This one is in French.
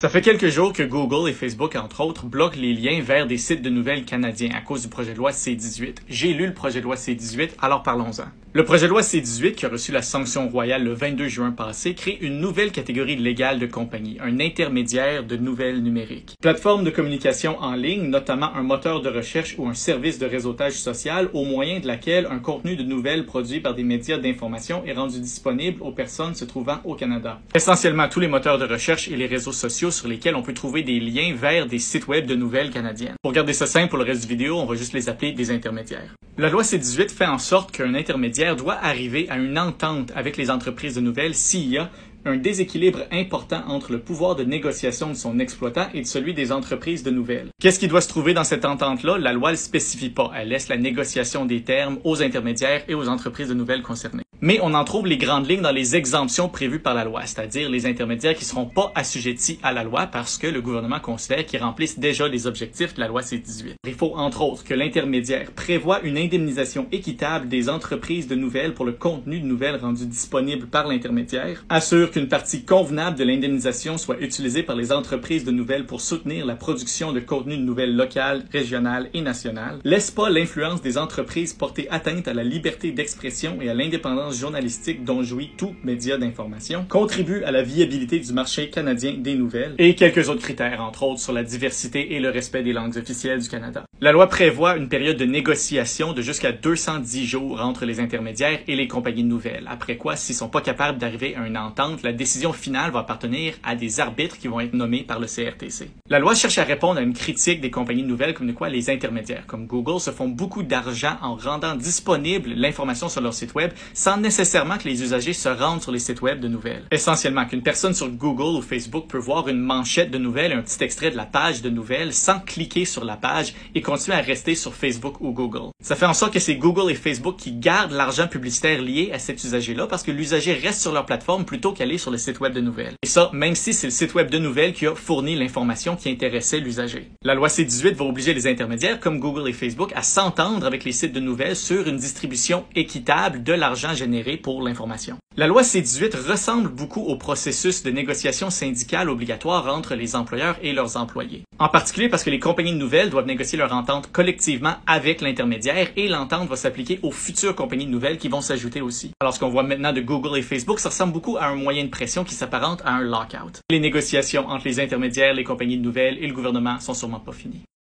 Ça fait quelques jours que Google et Facebook, entre autres, bloquent les liens vers des sites de nouvelles canadiens à cause du projet de loi C-18. J'ai lu le projet de loi C-18, alors parlons-en. Le projet de loi C-18, qui a reçu la sanction royale le 22 juin passé, crée une nouvelle catégorie légale de compagnie, un intermédiaire de nouvelles numériques. Plateforme de communication en ligne, notamment un moteur de recherche ou un service de réseautage social, au moyen de laquelle un contenu de nouvelles produit par des médias d'information est rendu disponible aux personnes se trouvant au Canada. Essentiellement tous les moteurs de recherche et les réseaux sociaux sur lesquels on peut trouver des liens vers des sites web de nouvelles canadiennes. Pour garder ça simple pour le reste du vidéo, on va juste les appeler des intermédiaires. La loi C-18 fait en sorte qu'un intermédiaire doit arriver à une entente avec les entreprises de nouvelles s'il y a un déséquilibre important entre le pouvoir de négociation de son exploitant et de celui des entreprises de nouvelles. Qu'est-ce qui doit se trouver dans cette entente-là? La loi ne le spécifie pas. Elle laisse la négociation des termes aux intermédiaires et aux entreprises de nouvelles concernées. Mais on en trouve les grandes lignes dans les exemptions prévues par la loi, c'est-à-dire les intermédiaires qui ne seront pas assujettis à la loi parce que le gouvernement considère qu'ils remplissent déjà les objectifs de la loi C-18. Il faut entre autres que l'intermédiaire prévoit une indemnisation équitable des entreprises de nouvelles pour le contenu de nouvelles rendu disponible par l'intermédiaire, assure qu'une partie convenable de l'indemnisation soit utilisée par les entreprises de nouvelles pour soutenir la production de contenu de nouvelles locales, régionales et nationales, laisse pas l'influence des entreprises porter atteinte à la liberté d'expression et à l'indépendance journalistique dont jouit tout média d'information, contribue à la viabilité du marché canadien des nouvelles et quelques autres critères, entre autres sur la diversité et le respect des langues officielles du Canada. La loi prévoit une période de négociation de jusqu'à 210 jours entre les intermédiaires et les compagnies de nouvelles, après quoi, s'ils sont pas capables d'arriver à une entente, la décision finale va appartenir à des arbitres qui vont être nommés par le CRTC. La loi cherche à répondre à une critique des compagnies de nouvelles comme de quoi les intermédiaires, comme Google, se font beaucoup d'argent en rendant disponible l'information sur leur site web sans nécessairement que les usagers se rendent sur les sites web de nouvelles. Essentiellement, qu'une personne sur Google ou Facebook peut voir une manchette de nouvelles et un petit extrait de la page de nouvelles sans cliquer sur la page et continuer à rester sur Facebook ou Google. Ça fait en sorte que c'est Google et Facebook qui gardent l'argent publicitaire lié à cet usager-là parce que l'usager reste sur leur plateforme plutôt qu'aller sur le site web de nouvelles. Et ça, même si c'est le site web de nouvelles qui a fourni l'information qui intéressait l'usager. La loi C-18 va obliger les intermédiaires comme Google et Facebook à s'entendre avec les sites de nouvelles sur une distribution équitable de l'argent généré pour l'information. La loi C-18 ressemble beaucoup au processus de négociation syndicale obligatoire entre les employeurs et leurs employés. En particulier parce que les compagnies de nouvelles doivent négocier leur entente collectivement avec l'intermédiaire et l'entente va s'appliquer aux futures compagnies de nouvelles qui vont s'ajouter aussi. Alors ce qu'on voit maintenant de Google et Facebook, ça ressemble beaucoup à un moyen de pression qui s'apparente à un lockout. Les négociations entre les intermédiaires, les compagnies de nouvelles et le gouvernement sont sûrement pas finies.